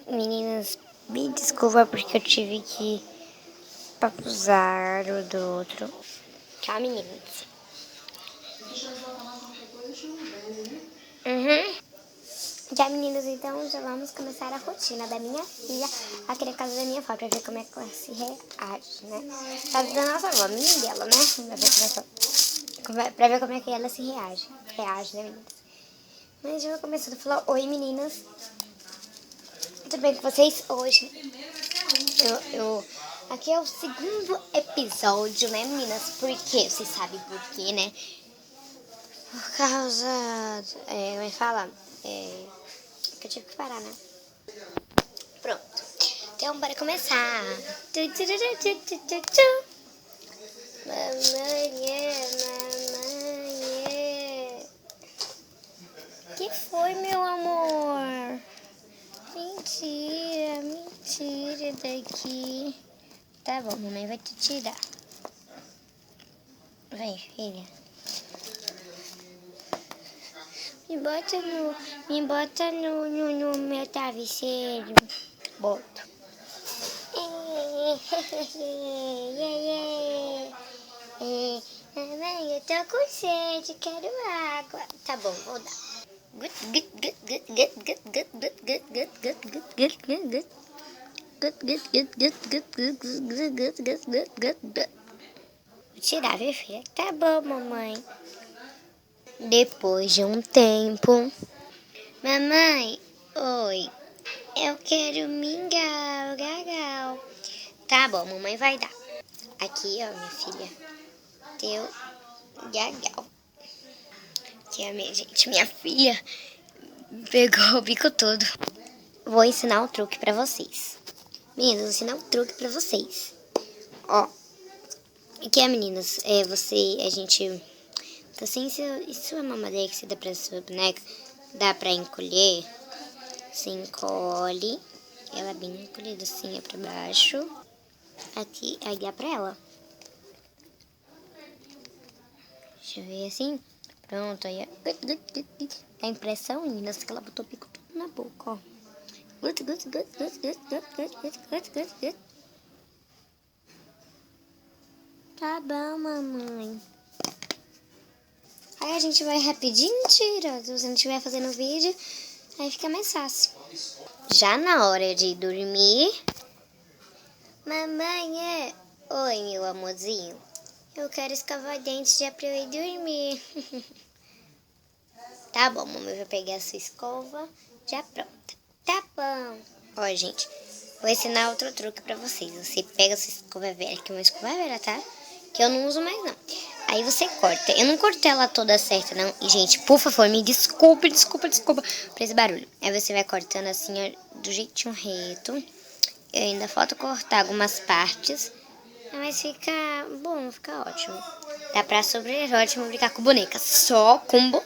Meninas, me desculpa porque eu tive que pausar o do outro. Tchau, meninas. Já, meninas, então já vamos começar a rotina da minha filha aqui na casa da minha avó, pra ver como é que ela se reage, né? Casa da nossa avó, menina dela, né? Pra ver como é que ela se reage. Reage, né, meninas? Mas já vou começando a falar, oi, meninas. Tudo bem com vocês? Hoje aqui é o segundo episódio, né, meninas? Por quê? Vocês sabem por quê, né? Por causa... como é que fala? Que eu tive que parar, né? Pronto. Então, bora começar. Mamãe. Que foi, meu amor? Mentira daqui. Tá bom, mamãe vai te tirar. Vem, filha. Me bota no meu travesseiro. Boto. Mamãe, eu tô com sede, quero água. Tá bom, vou dar. Vou tirar, viu, filha? Tá bom, mamãe. Depois de um tempo. Mamãe, oi. Eu quero mingau, gagal. Tá bom, mamãe vai dar. Aqui, ó, minha filha. Teu gagal. Aqui, ó, minha filha pegou o bico todo. Vou ensinar um truque pra vocês. Meninas, vou ensinar um truque pra vocês. Ó. Aqui, ó, meninas, a gente... Tá assim, isso é uma madeira que você dá pra sua boneca. Dá pra encolher. Você encolhe. Ela bem encolhida assim, é pra baixo. Aqui, aí dá pra ela. Deixa eu ver assim. Pronto, aí a impressão, meninas, que ela botou o pico tudo na boca, ó. Tá bom, mamãe. Aí a gente vai rapidinho, tira. Se você não estiver fazendo vídeo, aí fica mais fácil. Já na hora de dormir... Mamãe, oi, meu amorzinho. Eu quero escovar dente já pra eu ir dormir. Tá bom, mamãe vai pegar a sua escova já pronta. Tá bom. Ó, gente, vou ensinar outro truque pra vocês. Você pega a sua escova velha, que é uma escova velha, tá? Que eu não uso mais, não. Aí você corta. Eu não cortei ela toda certa, não. E, gente, por favor, me desculpe por esse barulho. Aí você vai cortando assim, ó, do jeitinho reto. E ainda falta cortar algumas partes. Mas fica bom, fica ótimo. Dá pra ótimo brincar com boneca. Só com